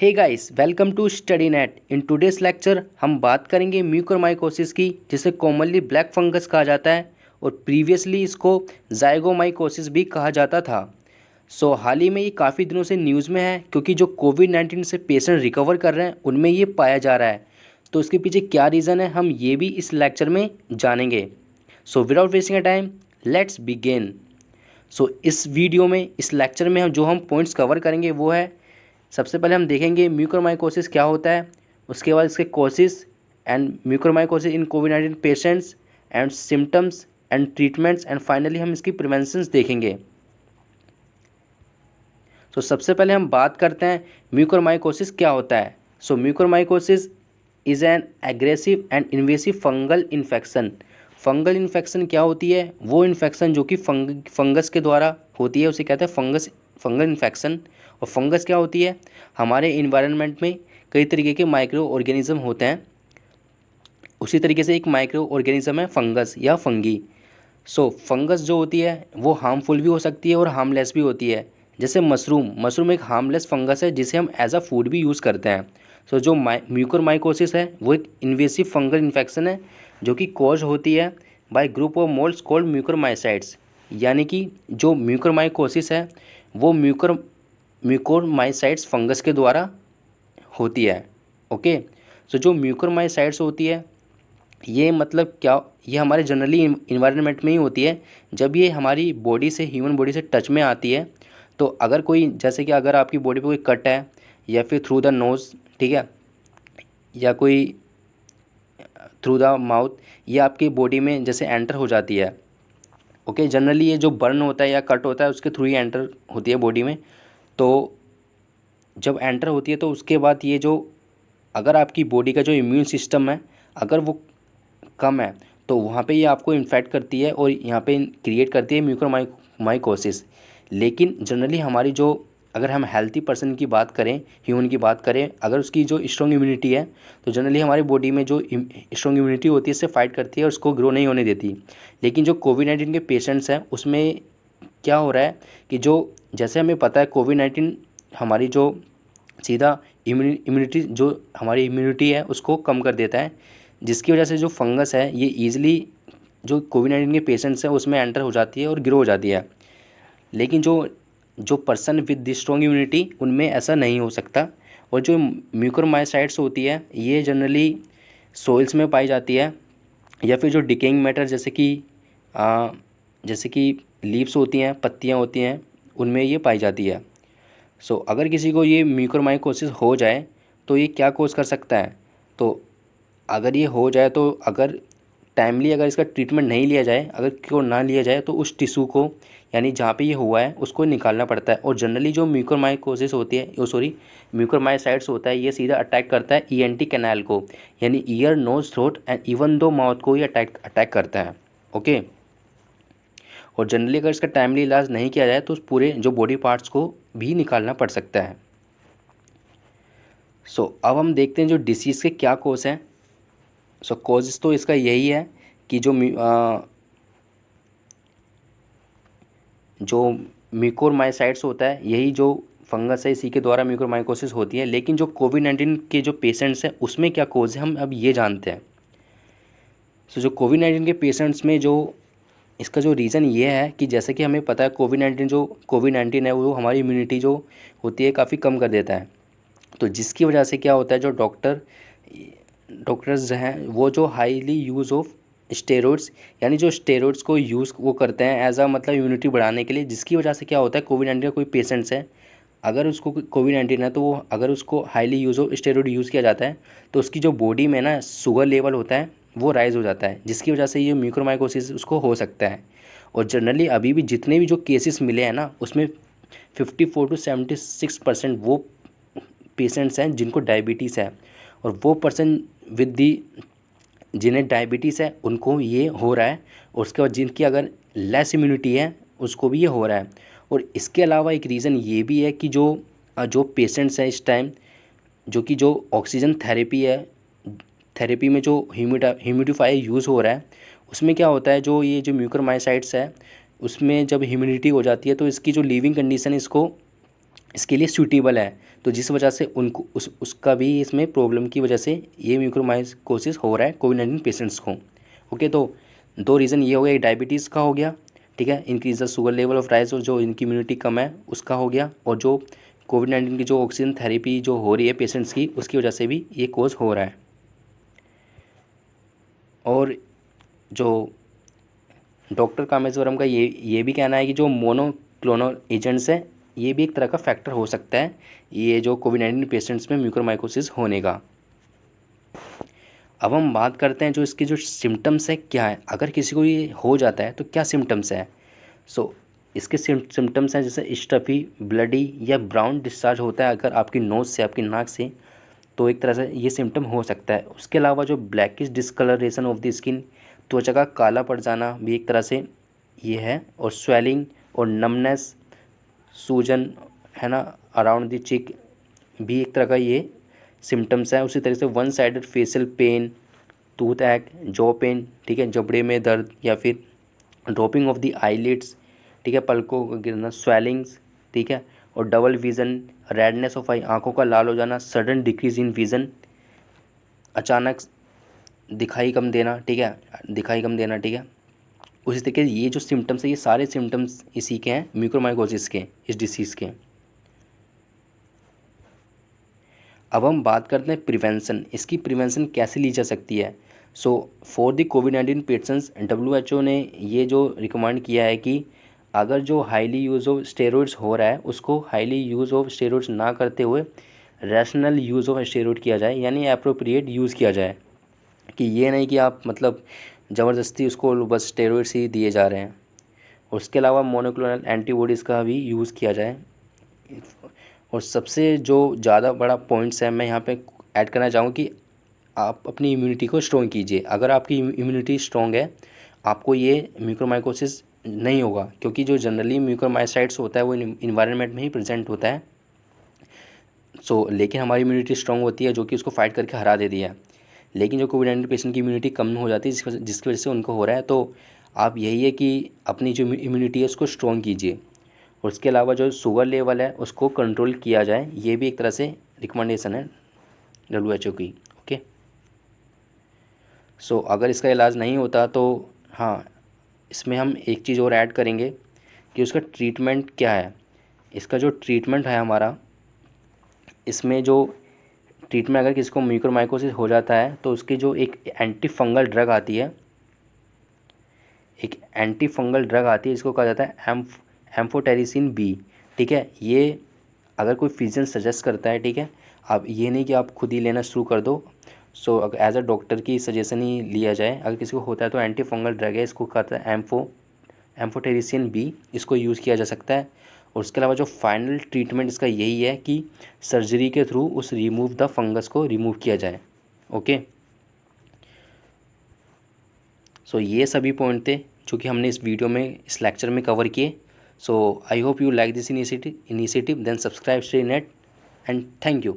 Hey guys, welcome to Study Net. In today's lecture हम बात करेंगे म्यूकोरमाइकोसिस की, जिसे कॉमनली ब्लैक फंगस कहा जाता है और प्रीवियसली इसको जाइगोमाइकोसिस भी कहा जाता था। हाल ही में ये काफ़ी दिनों से न्यूज़ में है, क्योंकि जो कोविड-19 से पेशेंट रिकवर कर रहे हैं उनमें ये पाया जा रहा है। तो इसके पीछे क्या रीज़न है, हम ये भी इस लेक्चर में जानेंगे। Without wasting a time, let's begin. इस वीडियो में, इस लेक्चर में हम पॉइंट्स कवर करेंगे वो है, सबसे पहले हम देखेंगे म्यूकोरमाइकोसिस क्या होता है, उसके बाद इसके causes and mucormycosis in covid patients and symptoms and treatments, and finally हम इसकी प्रिवेंशंस देखेंगे। सबसे पहले हम बात करते हैं म्यूकोरमाइकोसिस क्या होता है। Mucormycosis is an aggressive and invasive fungal infection. Fungal infection क्या होती है? वो इन्फेक्शन जो कि फंगस के द्वारा होती है उसे कहते हैं फंगल इन्फेक्शन। और फंगस क्या होती है? हमारे इन्वायरमेंट में कई तरीके के माइक्रो ऑर्गेनिज्म होते हैं, उसी तरीके से एक माइक्रो ऑर्गेनिज्म है फंगस या फंगी। फंगस जो होती है वो हार्मफुल भी हो सकती है और हार्मलेस भी होती है। जैसे मशरूम एक हार्मलेस फंगस है जिसे हम एज अ फूड भी यूज़ करते हैं। जो म्यूकोरमाइकोसिस है वो एक इन्वेसिव फंगल इन्फेक्शन है जो कि कॉज होती है by group of moulds called mucormycetes. यानी कि जो म्यूकोरमाइकोसिस है वो म्यूकोरमाइसाइट्स फंगस के द्वारा होती है। ओके, जो म्यूकोरमाइसाइट्स होती है ये मतलब क्या, ये हमारे जनरली इन्वायरमेंट में ही होती है। जब ये हमारी बॉडी से, ह्यूमन बॉडी से टच में आती है, तो अगर कोई, जैसे कि अगर आपकी बॉडी पे कोई कट है या फिर थ्रू द नोज़, ठीक है, या कोई थ्रू द माउथ, ये आपकी बॉडी में जैसे एंटर हो जाती है। ओके, जनरली ये जो बर्न होता है या कट होता है उसके थ्रू ही एंटर होती है बॉडी में। तो जब एंटर होती है तो उसके बाद ये जो, अगर आपकी बॉडी का जो इम्यून सिस्टम है अगर वो कम है तो वहाँ पे ये आपको इन्फेक्ट करती है और यहाँ पे क्रिएट करती है म्यूकोरमाइकोसिस। लेकिन जनरली हमारी जो, अगर हम हेल्थी पर्सन की बात करें, ह्यूमन की बात करें, अगर उसकी जो स्ट्रॉन्ग इम्यूनिटी है तो जनरली हमारी बॉडी में जो स्ट्रॉन्ग इम्यूनिटी होती है इससे फाइट करती है और उसको ग्रो नहीं होने देती। लेकिन जो कोविड-19 के पेशेंट्स हैं उसमें क्या हो रहा है कि जो, जैसे हमें पता है कोविड-19 हमारी जो सीधा इम्यूनिटी, जो हमारी इम्यूनिटी है उसको कम कर देता है, जिसकी वजह से जो फंगस है ये ईज़िली जो कोविड-19 के पेशेंट्स हैं उसमें एंटर हो जाती है और ग्रो हो जाती है। लेकिन जो जो person with the strong immunity उनमें ऐसा नहीं हो सकता। और जो म्यूकोरमाइसाइट्स होती है ये जनरली सॉइल्स में पाई जाती है या फिर जो डिकेइंग मैटर जैसे कि लीव्स होती हैं, पत्तियाँ होती हैं, उनमें ये पाई जाती है। अगर किसी को ये म्यूकोरमाइकोसिस हो जाए तो ये क्या कोज कर सकता है? तो अगर ये हो जाए तो अगर टाइमली अगर इसका ट्रीटमेंट नहीं लिया जाए, अगर क्योर ना लिया जाए तो उस टिश्यू को, यानी जहाँ पे ये हुआ है उसको निकालना पड़ता है। और जनरली जो म्यूकोरमाइकोसिस होती है, म्यूकोरमाइसाइट्स होता है, ये सीधा अटैक करता है ईएनटी कैनाल को, यानी ear, nose, throat and even दो माउथ को ये अटैक करता है। ओके, और जनरली अगर इसका टाइमली इलाज नहीं किया जाए तो उस पूरे जो बॉडी पार्ट्स को भी निकालना पड़ सकता है। अब हम देखते हैं जो डिसीज़ के क्या कोज हैं। कॉजेज़ तो इसका यही है कि जो म्यूकोरमाइसाइट्स होता है, यही जो फंगस है इसी के द्वारा म्यूकोरमाइकोसिस होती है। लेकिन जो कोविड-19 के जो पेशेंट्स हैं उसमें क्या कोज है हम अब ये जानते हैं। जो कोविड-19 के पेशेंट्स में जो इसका जो रीज़न ये है कि जैसे कि हमें पता है कोविड-19 है वो हमारी इम्यूनिटी जो होती है काफ़ी कम कर देता है। तो जिसकी वजह से क्या होता है, जो डॉक्टर्स जो हैं वो जो हाईली यूज़ ऑफ स्टेरॉइड्स, यानी जो स्टेरॉइड्स को यूज़ वो करते हैं एज अ मतलब इम्यूनिटी बढ़ाने के लिए। जिसकी वजह से क्या होता है, कोविड-19 का कोई पेशेंट्स है, अगर उसको कोविड-19 है तो वो, अगर उसको highly use of steroid use किया जाता है तो उसकी जो बॉडी में ना शुगर लेवल होता है वो राइज़ हो जाता है, जिसकी वजह से ये म्यूकोरमाइकोसिस उसको हो सकता है। और जनरली अभी भी जितने भी जो केसेस मिले हैं ना उसमें 54 to 76% वो पेशेंट्स हैं जिनको डायबिटीज़ है, और वो पर्सन विद दी जिन्हें डायबिटीज़ है उनको ये हो रहा है, और उसके बाद जिनकी अगर लेस इम्यूनिटी है उसको भी ये हो रहा है। और इसके अलावा एक रीज़न ये भी है कि जो पेशेंट्स हैं इस टाइम, जो कि जो ऑक्सीजन थेरेपी में जो ह्यूमिडिफायर यूज़ हो रहा है उसमें क्या होता है, जो म्यूकोरमाइसाइट्स है उसमें जब ह्यूमिडिटी हो जाती है तो इसकी जो लिविंग कंडीशन इसको इसके लिए सूटेबल है। तो जिस वजह से उनको उसका भी इसमें प्रॉब्लम की वजह से ये म्यूकोरमाइकोसिस हो रहा है कोविड-19 पेशेंट्स को। ओके, तो दो रीज़न ये हो गया, डायबिटीज़ का हो गया, ठीक है, increase the sugar level of rice, और जो इनकी इम्यूनिटी कम है उसका हो गया, और जो कोविड-19 की जो ऑक्सीजन थेरेपी जो हो रही है पेशेंट्स की, उसकी वजह से भी ये कोज हो रहा है। और जो डॉक्टर कामेश्वरम का ये भी कहना है कि जो मोनोक्लोनल एजेंट्स हैं, ये भी एक तरह का फैक्टर हो सकता है ये जो कोविड-19 पेशेंट्स में म्यूकोरमाइकोसिस होने का। अब हम बात करते हैं जो इसके जो सिम्टम्स है क्या है, अगर किसी को ये हो जाता है तो क्या सिम्टम्स है। इसके सिम्टम्स हैं जैसे स्टफी, ब्लडी या ब्राउन डिस्चार्ज होता है अगर आपकी नोज़ से, आपकी नाक से, तो एक तरह से ये सिम्टम हो सकता है। उसके अलावा जो blackish discolouration of the skin, त्वचा का काला पड़ जाना भी एक तरह से ये है, और स्वेलिंग और नमनेस, सूजन है ना अराउंड द चिक, भी एक तरह का ये सिम्टम्स है। उसी तरह से one sided facial pen, tooth एक, जॉ पेन, ठीक है, जबड़े में दर्द, या फिर ड्रॉपिंग ऑफ द आईलिड्स, ठीक है, पलकों का गिरना, स्वेलिंग्स, ठीक है, और डबल विज़न, रेडनेस ऑफ आई, आँखों का लाल हो जाना, सडन डिक्रीज इन विज़न, अचानक दिखाई कम देना, ठीक है, दिखाई कम देना, ठीक है। उसी तरीके ये जो सिम्टम्स है, ये सारे सिम्टम्स इसी के हैं, म्यूकोरमाइकोसिस के, इस डिसीज़ के। अब हम बात करते हैं प्रिवेंशन, इसकी प्रिवेंशन कैसे ली जा सकती है। For the covid patients, WHO ने ये जो रिकमेंड किया है कि अगर जो हाईली यूज़ ऑफ स्टेरॉइड्स हो रहा है उसको हाईली यूज़ ऑफ स्टेरॉइड्स ना करते हुए रैशनल यूज़ ऑफ स्टेरॉइड किया जाए, यानी अप्रोप्रिएट यूज़ किया जाए, कि ये नहीं कि आप मतलब ज़बरदस्ती उसको बस स्टेरॉइड्स ही दिए जा रहे हैं। उसके अलावा मोनोक्लोनल एंटीबॉडीज़ का भी यूज़ किया जाए। और सबसे जो ज़्यादा बड़ा पॉइंट्स है मैं यहाँ पे ऐड करना चाहूँगा कि आप अपनी इम्यूनिटी को स्ट्रॉन्ग कीजिए। अगर आपकी इम्यूनिटी स्ट्रॉन्ग है, आपको ये म्यूकोरमाइकोसिस नहीं होगा, क्योंकि जो जनरली म्यूकोरमाइसाइट्स होता है वो इन्वायरमेंट में ही प्रेजेंट होता है। लेकिन हमारी इम्यूनिटी स्ट्रॉन्ग होती है जो कि उसको फाइट करके हरा देती है। लेकिन जो कोविड-19 पेशेंट की इम्यूनिटी कम हो जाती है जिसकी वजह से उनको हो रहा है, तो आप यही है कि अपनी जो इम्यूनिटी है उसको स्ट्रॉन्ग कीजिए। और उसके अलावा जो शुगर लेवल है उसको कंट्रोल किया जाए, ये भी एक तरह से रिकमेंडेशन है WHO की। ओके, अगर इसका इलाज नहीं होता तो हाँ, इसमें हम एक चीज़ और ऐड करेंगे कि उसका ट्रीटमेंट क्या है। इसका जो ट्रीटमेंट है हमारा, इसमें जो ट्रीटमेंट अगर किसी को म्यूकोरमाइकोसिस हो जाता है तो उसकी जो एक एंटी फंगल ड्रग आती है, जिसको कहा जाता है एम्फोटेरिसिन बी, ठीक है। ये अगर कोई फिजिशियन सजेस्ट करता है, ठीक है, आप ये नहीं कि आप खुद ही लेना शुरू कर दो। एज अ डॉक्टर की सजेशन ही लिया जाए। अगर किसी को होता है तो एंटी फंगल ड्रग है, इसको कहता है एम्फोटेरिसिन बी, इसको यूज़ किया जा सकता है। और उसके अलावा जो फाइनल ट्रीटमेंट इसका यही है कि सर्जरी के थ्रू उस रिमूव द फंगस को रिमूव किया जाए। ओके, ये सभी पॉइंट थे जो कि हमने इस वीडियो में, इस लेक्चर में कवर किए। I hope you like this initiative, then subscribe StayNet, and thank you.